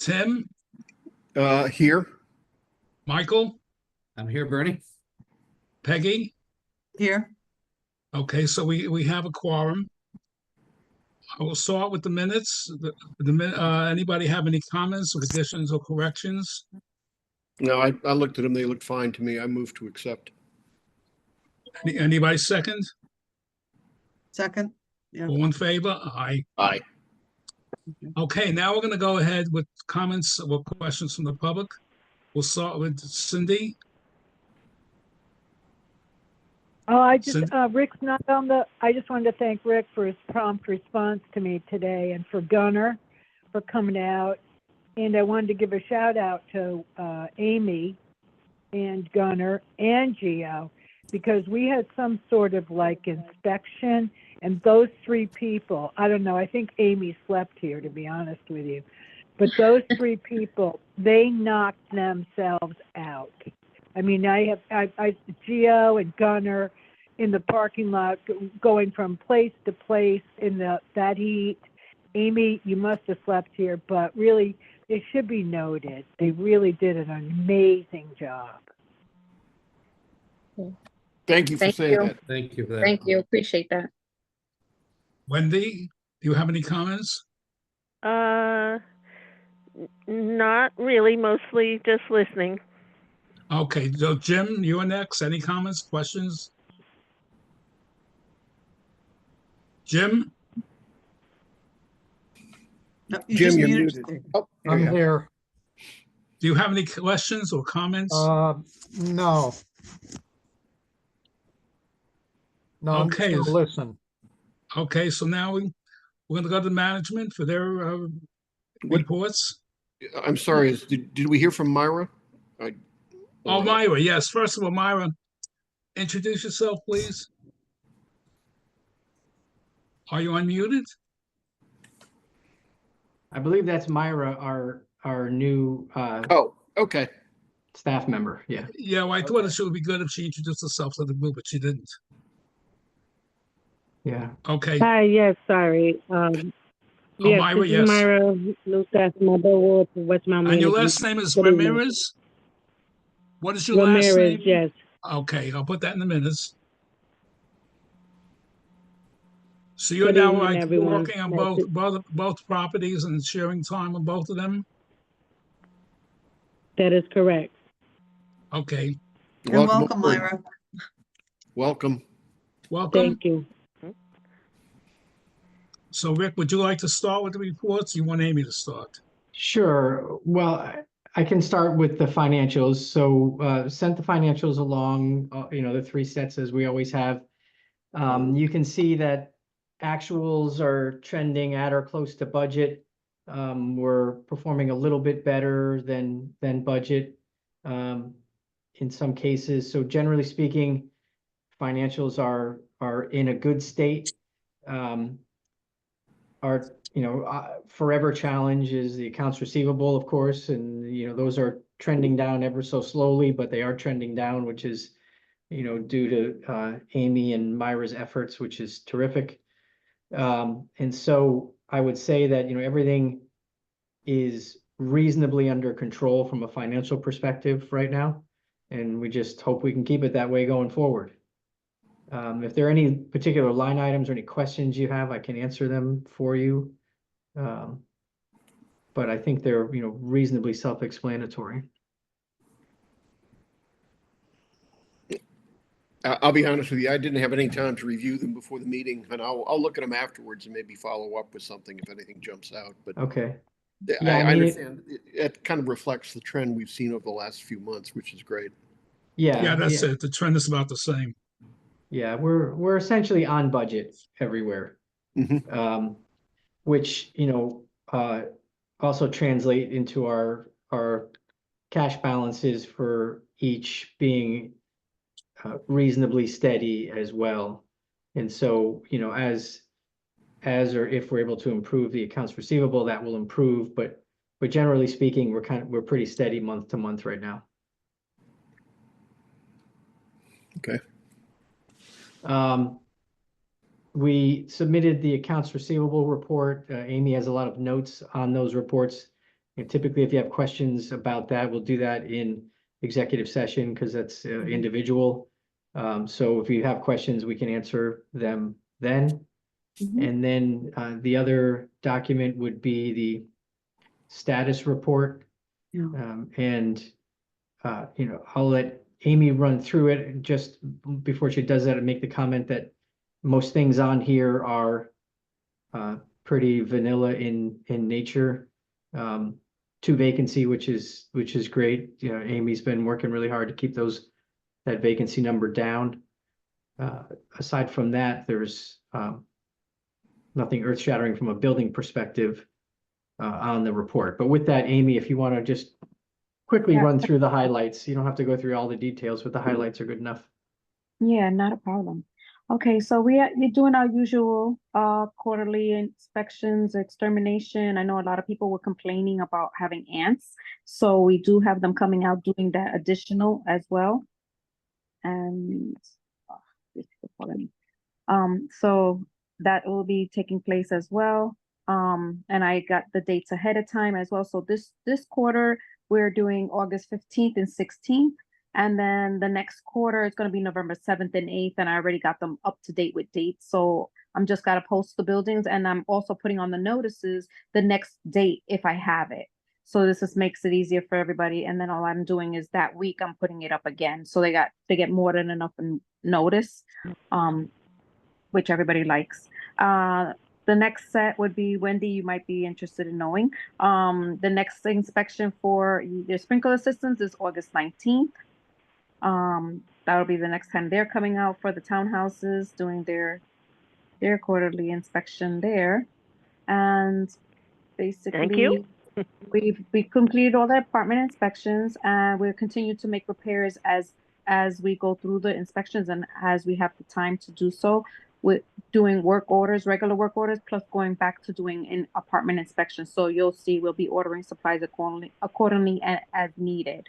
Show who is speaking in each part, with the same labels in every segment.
Speaker 1: Tim,
Speaker 2: Here.
Speaker 1: Michael,
Speaker 3: I'm here, Bernie.
Speaker 1: Peggy.
Speaker 4: Here.
Speaker 1: Okay, so we have a quorum. I will start with the minutes. Anybody have any comments, additions, or corrections?
Speaker 2: No, I looked at them. They looked fine to me. I move to accept.
Speaker 1: Anybody second?
Speaker 4: Second. Yeah.
Speaker 1: All in favor? Aye.
Speaker 2: Aye.
Speaker 1: Okay, now we're going to go ahead with comments or questions from the public. We'll start with Cindy.
Speaker 5: Oh,
Speaker 1: Cindy?
Speaker 5: Rick's not on I just wanted to thank Rick for his prompt response to me today and for Gunnar for coming out. And I wanted to give a shout out to Amy and Gunnar and Gio, because we had some sort of like inspection, and those three people, I don't know, I think Amy slept here, to be honest with you, but those three people, they knocked themselves out. I mean, Gio and Gunnar in the parking lot going from place to place in that heat. Amy, you must have slept here, but really, it should be noted. They really did an amazing job.
Speaker 2: Thank you for saying that.
Speaker 3: Thank you for that.
Speaker 6: Thank you. Appreciate that.
Speaker 1: Wendy, do you have any comments?
Speaker 7: Not really, mostly just listening.
Speaker 1: Okay, so Jim, you are next. Any comments, questions? Jim?
Speaker 4: No, you
Speaker 2: Jim,
Speaker 4: just
Speaker 2: you're
Speaker 4: muted.
Speaker 2: muted. Oh, there
Speaker 8: I'm
Speaker 2: you are.
Speaker 8: here.
Speaker 1: Do you have any questions or comments?
Speaker 8: No. No, I'm just
Speaker 1: Okay.
Speaker 8: gonna listen.
Speaker 1: Okay, so now we're going to go to management for their reports.
Speaker 2: I'm sorry. Did we hear from Myra?
Speaker 1: Oh, Myra, yes. First of all, Myra, introduce yourself, please. Are you unmuted?
Speaker 9: I believe that's Myra, our new
Speaker 2: Oh, okay.
Speaker 9: staff member. Yeah.
Speaker 1: Yeah, well, I thought it would be good if she introduced herself to the group, but she didn't.
Speaker 9: Yeah.
Speaker 1: Okay.
Speaker 7: Hi, yes, sorry. Yes,
Speaker 1: Myra,
Speaker 7: this
Speaker 1: yes.
Speaker 7: is Myra Lucas, Mother West Mount
Speaker 1: And your
Speaker 7: Management.
Speaker 1: last name is
Speaker 7: Good evening.
Speaker 1: Ramirez? What is your last
Speaker 7: Ramirez,
Speaker 1: name?
Speaker 7: yes.
Speaker 1: Okay, I'll put that in the minutes. So you're
Speaker 7: Good
Speaker 1: now
Speaker 7: evening,
Speaker 1: like
Speaker 7: everyone.
Speaker 1: working on both properties and sharing time on both of them?
Speaker 7: That is correct.
Speaker 1: Okay,
Speaker 4: And welcome,
Speaker 2: aboard.
Speaker 4: Myra.
Speaker 2: Welcome.
Speaker 1: welcome.
Speaker 7: Thank you.
Speaker 1: So Rick, would you like to start with the reports? You want Amy to start?
Speaker 9: Sure. Well, I can start with the financials. So sent the financials along, the three sets as we always have. You can see that actuals are trending at or close to budget. We're performing a little bit better than budget in some cases. So generally speaking, financials are in a good state. Our forever challenge is the accounts receivable, of course, and those are trending down ever so slowly, but they are trending down, which is due to Amy and Myra's efforts, which is terrific. And so I would say that everything is reasonably under control from a financial perspective right now, and we just hope we can keep it that way going forward. If there are any particular line items or any questions you have, I can answer them for you. But I think they're, reasonably self-explanatory.
Speaker 2: I'll be honest with you. I didn't have any time to review them before the meeting, and I'll look at them afterwards and maybe follow up with something if anything jumps out. But
Speaker 9: Okay.
Speaker 2: I understand it kind of reflects the trend we've seen over the last few months, which is great.
Speaker 1: Yeah, that's it. The trend is about the same.
Speaker 9: Yeah, we're essentially on budget everywhere, which also translate into our cash balances for each being reasonably steady as well. And so as or if we're able to improve the accounts receivable, that will improve. But generally speaking, we're pretty steady month to month right now.
Speaker 2: Okay.
Speaker 9: We submitted the accounts receivable report. Amy has a lot of notes on those reports. And typically, if you have questions about that, we'll do that in executive session because that's individual. So if you have questions, we can answer them then. And then the other document would be the status report.
Speaker 4: Yeah.
Speaker 9: I'll let Amy run through it just before she does that and make the comment that most things on here are pretty vanilla in nature. 2 vacancy, which is great. Amy's been working really hard to keep that vacancy number down. Aside from that, there's nothing earth shattering from a building perspective on the report. But with that, Amy, if you want to just quickly
Speaker 3: Yeah.
Speaker 9: run through the highlights, you don't have to go through all the details, but the highlights are good enough.
Speaker 3: Yeah, not a problem. Okay, so we're doing our usual quarterly inspections, extermination. I know a lot of people were complaining about having ants, so we do have them coming out doing that additional as well. And these people calling me. So that will be taking place as well. And I got the dates ahead of time as well. So this quarter we're doing August 15th and 16th. And then the next quarter is going to be November 7th and 8th. And I already got them up to date with dates. So I'm just got to post the buildings. And I'm also putting on the notices the next date if I have it. So this just makes it easier for everybody. And then all I'm doing is that week I'm putting it up again. So they get more than enough notice, which everybody likes. The next set would be, Wendy, you might be interested in knowing. The next inspection for your sprinkler systems is August 19th. That'll be the next time they're coming out for the townhouses, doing their quarterly inspection there. And basically,
Speaker 7: Thank you.
Speaker 3: we completed all the apartment inspections, and we'll continue to make repairs as we go through the inspections and as we have the time to do so, with doing work orders, regular work orders, plus going back to doing an apartment inspection. So you'll see we'll be ordering supplies accordingly as needed.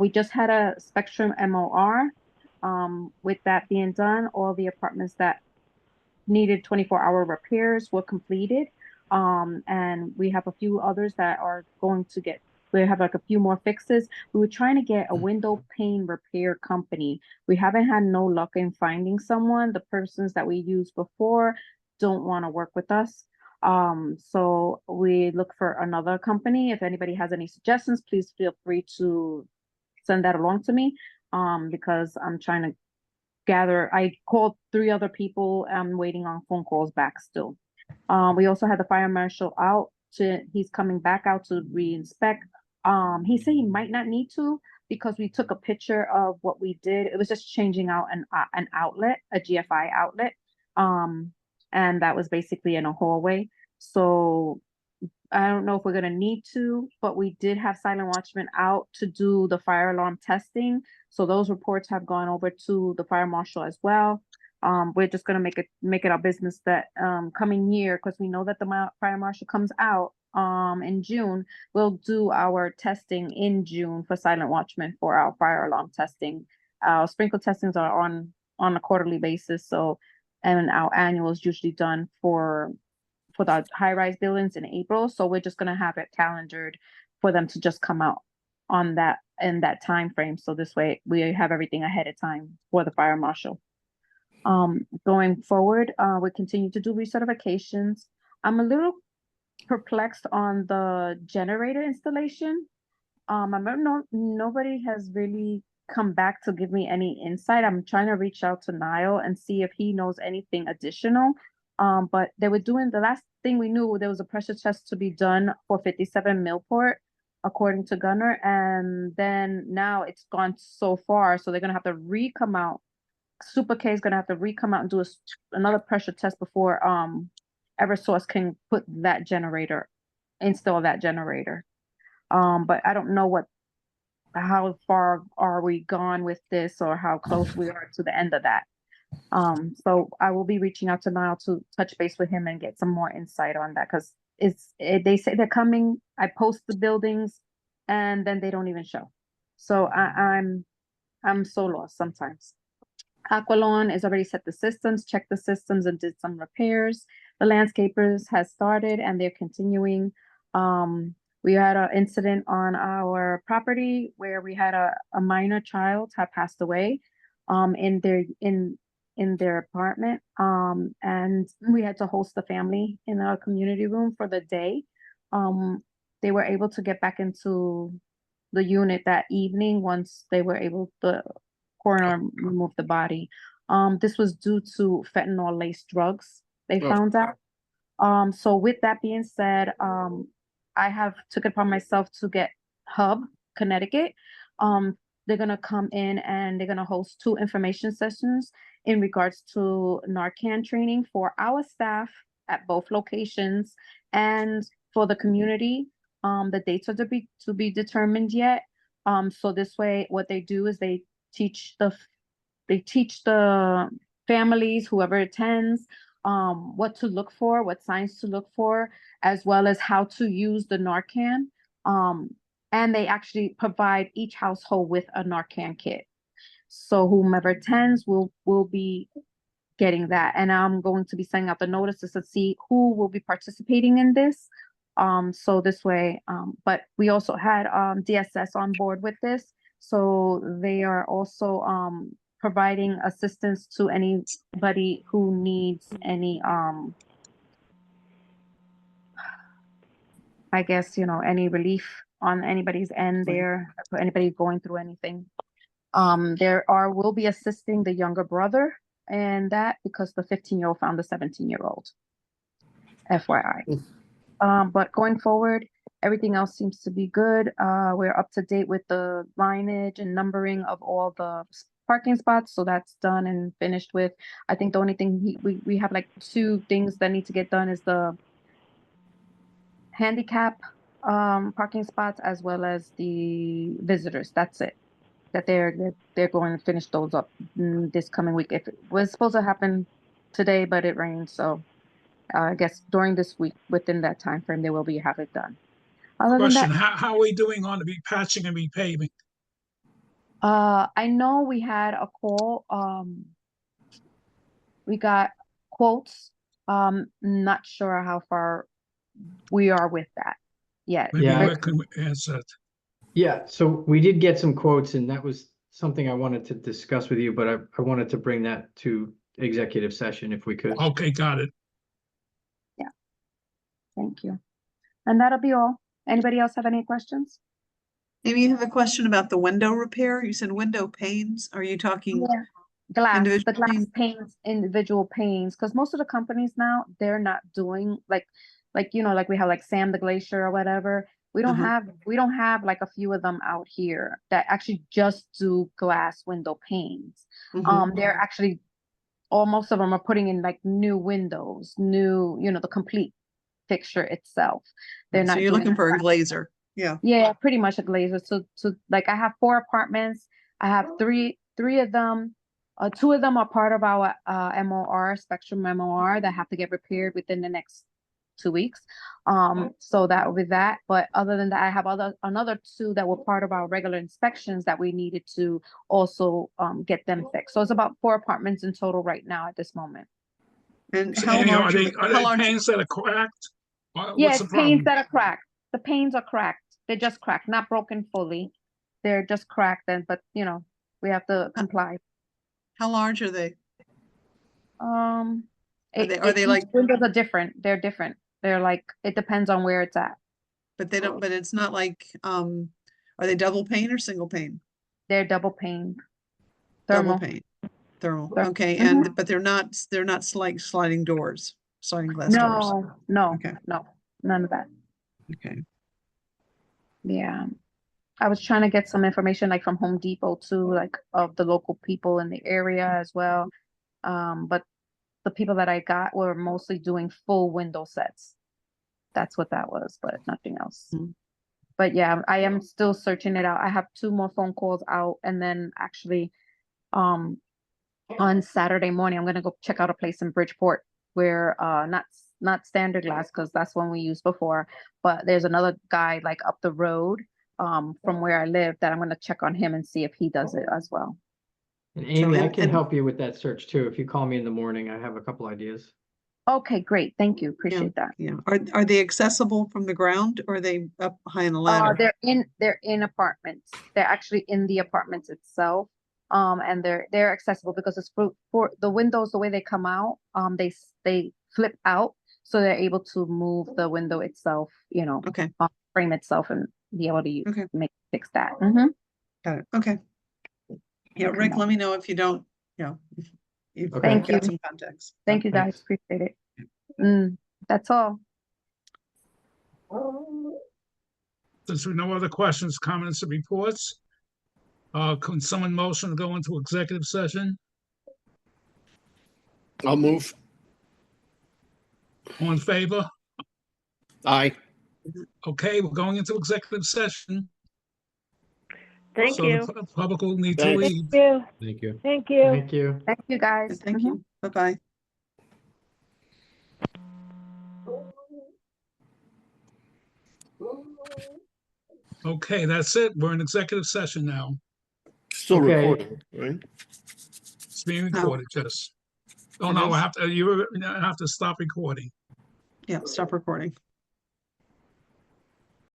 Speaker 3: We just had a Spectrum MOR. With that being done, all the apartments that needed 24-hour repairs were completed. And we have a few others that are going to we have like a few more fixes. We were trying to get a window pane repair company. We haven't had no luck in finding someone. The persons that we used before don't want to work with us. So we look for another company. If anybody has any suggestions, please feel free to send that along to me. Because I'm trying to gather. I called 3 other people. I'm waiting on phone calls back still. We also had the fire marshal out he's coming back out to re-inspect. He said he might not need to because we took a picture of what we did. It was just changing out an outlet, a GFI outlet. And that was basically in a hallway. So I don't know if we're going to need to, but we did have Silent Watchmen out to do the fire alarm testing. So those reports have gone over to the fire marshal as well. We're just going to make it our business that coming year, because we know that the fire marshal comes out in June, we'll do our testing in June for Silent Watchmen for our fire alarm testing. Our sprinkler testings are on a quarterly basis. So, and our annual is usually done for the high-rise buildings in April. So we're just going to have it calendared for them to just come out on that in that time frame. So this way we have everything ahead of time for the fire marshal. Going forward, we continue to do recertifications. I'm a little perplexed on the generator installation. I remember nobody has really come back to give me any insight. I'm trying to reach out to Niall and see if he knows anything additional. But they were doing, the last thing we knew, there was a pressure test to be done for 57 Millport, according to Gunner. And then now it's gone so far, so they're going to have to re-come out. Super K is going to have to re-come out and do another pressure test before Eversource can install that generator. But I don't know how far are we gone with this, or how close we are to the end of that. So I will be reaching out to Niall to touch base with him and get some more insight on that, because they say they're coming. I post the buildings and then they don't even show. So I'm so lost sometimes. Aqualon has already set the systems, checked the systems, and did some repairs. The landscapers has started and they're continuing. We had an incident on our property where we had a minor child had passed away in their apartment. And we had to host the family in our community room for the day. They were able to get back into the unit that evening once they were able to coroner remove the body. This was due to fentanyl laced drugs they
Speaker 2: Oh.
Speaker 3: found out. So with that being said, I have took it upon myself to get Hub, Connecticut. They're gonna come in and they're gonna host 2 information sessions in regards to Narcan training for our staff at both locations and for the community. The dates are to be determined yet. So this way, what they do is they teach the families, whoever attends, what to look for, what signs to look for, as well as how to use the Narcan. And they actually provide each household with a Narcan kit. So whomever attends will be getting that. And I'm going to be sending out the notices to see who will be participating in this. So this way, but we also had DSS on board with this. So they are also providing assistance to anybody who needs any I guess, any relief on anybody's end there, for anybody going through anything. Will be assisting the younger brother and that because the 15-year-old found the 17-year-old. FYI. But going forward, everything else seems to be good. We're up to date with the lineage and numbering of all the parking spots, so that's done and finished with. I think the only thing we have like 2 things that need to get done is the handicap parking spots as well as the visitors. That's it. That they're going to finish those up this coming week. If it was supposed to happen today, but it rained, so I guess during this week, within that time frame, they will have it done. Other than
Speaker 1: Question,
Speaker 3: that,
Speaker 1: how are we doing on the patching and repaving?
Speaker 3: I know we had a call. We got quotes. Not sure how far we are with that yet.
Speaker 1: Maybe
Speaker 9: Yeah,
Speaker 1: Rick can answer it.
Speaker 9: Yeah, so we did get some quotes and that was something I wanted to discuss with you, but I wanted to bring that to executive session if we could.
Speaker 1: Okay, got it.
Speaker 3: Thank you. And that'll be all. Anybody else have any questions?
Speaker 4: Amy, you have a question about the window repair? You said window panes. Are you talking
Speaker 3: Yeah. The
Speaker 4: individual
Speaker 3: glass
Speaker 4: panes?
Speaker 3: panes, individual panes, because most of the companies now, they're not doing like we have like Sam the Glacier or whatever. We don't have like a few of them out here that actually just do glass window panes.
Speaker 4: Mhm.
Speaker 3: They're actually most of them are putting in like new windows, the complete fixture itself. They're
Speaker 4: So
Speaker 3: not
Speaker 4: you're
Speaker 3: doing
Speaker 4: looking for a
Speaker 3: glass.
Speaker 4: glazer. Yeah.
Speaker 3: Yeah, pretty much a glazer. So like I have 4 apartments. I have three of them. 2 of them are part of our MOR, Spectrum MOR, that have to get repaired within the next 2 weeks. So that will be that. But other than that, I have another 2 that were part of our regular inspections that we needed to also get them fixed. So it's about 4 apartments in total right now at this moment.
Speaker 4: And
Speaker 1: So,
Speaker 4: how
Speaker 1: Amy,
Speaker 4: large?
Speaker 1: are
Speaker 4: How
Speaker 1: they
Speaker 4: large?
Speaker 1: panes that are cracked?
Speaker 3: Yeah,
Speaker 1: What's
Speaker 3: it's
Speaker 1: the
Speaker 3: panes
Speaker 1: problem?
Speaker 3: that are cracked. The panes are cracked. They're just cracked, not broken fully. They're just cracked, but we have to comply.
Speaker 4: How large are they? Are they
Speaker 3: Each
Speaker 4: like?
Speaker 3: windows are different. They're different. They're like, it depends on where it's at.
Speaker 4: But they don't. But it's not like. Are they double pane or single pane?
Speaker 3: They're double pane.
Speaker 4: Double
Speaker 3: Thermal.
Speaker 4: pane. Thermal.
Speaker 3: Thermal.
Speaker 4: Okay.
Speaker 3: Mhm.
Speaker 4: And but they're not. They're not sliding doors. Sliding glass doors.
Speaker 3: No,
Speaker 4: Okay.
Speaker 3: no, none of that.
Speaker 4: Okay.
Speaker 3: Yeah. I was trying to get some information like from Home Depot too, like of the local people in the area as well. But the people that I got were mostly doing full window sets. That's what that was, but nothing else.
Speaker 4: Mhm.
Speaker 3: But yeah, I am still searching it out. I have 2 more phone calls out, and then actually, on Saturday morning, I'm gonna go check out a place in Bridgeport where not Standard Glass because that's one we used before, but there's another guy like up the road from where I live that I'm gonna check on him and see if he does it as well.
Speaker 9: And Amy, I
Speaker 4: and-
Speaker 9: can
Speaker 4: and-
Speaker 9: help you with that search too. If you call me in the morning, I have a couple ideas.
Speaker 3: Okay, great. Thank you. Appreciate that.
Speaker 4: Yeah. Are they accessible from the ground or are they up high in the ladder?
Speaker 3: They're in apartments. They're actually in the apartments itself. And they're accessible because it's for the windows, the way they come out, they flip out, so they're able to move the window itself,
Speaker 4: Okay,
Speaker 3: frame itself and be able to
Speaker 4: Okay.
Speaker 3: fix that. Mm-hmm.
Speaker 4: got it. Okay. Yeah,
Speaker 3: Okay.
Speaker 4: Rick, let me know if you don't, if you've
Speaker 9: Okay.
Speaker 3: Thank
Speaker 4: got
Speaker 3: you.
Speaker 4: some context.
Speaker 3: Thank you, guys.
Speaker 9: Thanks.
Speaker 3: Appreciate it. That's all.
Speaker 1: Since there are no other questions, comments, or reports, can someone motion to go into executive session?
Speaker 2: I'll move.
Speaker 1: All in favor?
Speaker 2: Aye.
Speaker 1: Okay, we're going into executive session.
Speaker 7: Thank
Speaker 1: So
Speaker 7: you.
Speaker 1: the public will need to
Speaker 2: Thanks.
Speaker 1: leave.
Speaker 5: Thank you.
Speaker 8: Thank you.
Speaker 5: Thank you.
Speaker 9: Thank you.
Speaker 3: Thank you, guys.
Speaker 4: Thank
Speaker 3: Mhm.
Speaker 4: you. Bye-bye.
Speaker 1: Okay, that's it. We're in executive session now.
Speaker 2: Still
Speaker 9: Okay.
Speaker 2: recording, right?
Speaker 1: It's being
Speaker 4: No.
Speaker 1: recorded, yes. Oh,
Speaker 4: It
Speaker 1: no,
Speaker 4: is?
Speaker 1: I have to stop recording.
Speaker 4: Yeah, stop recording.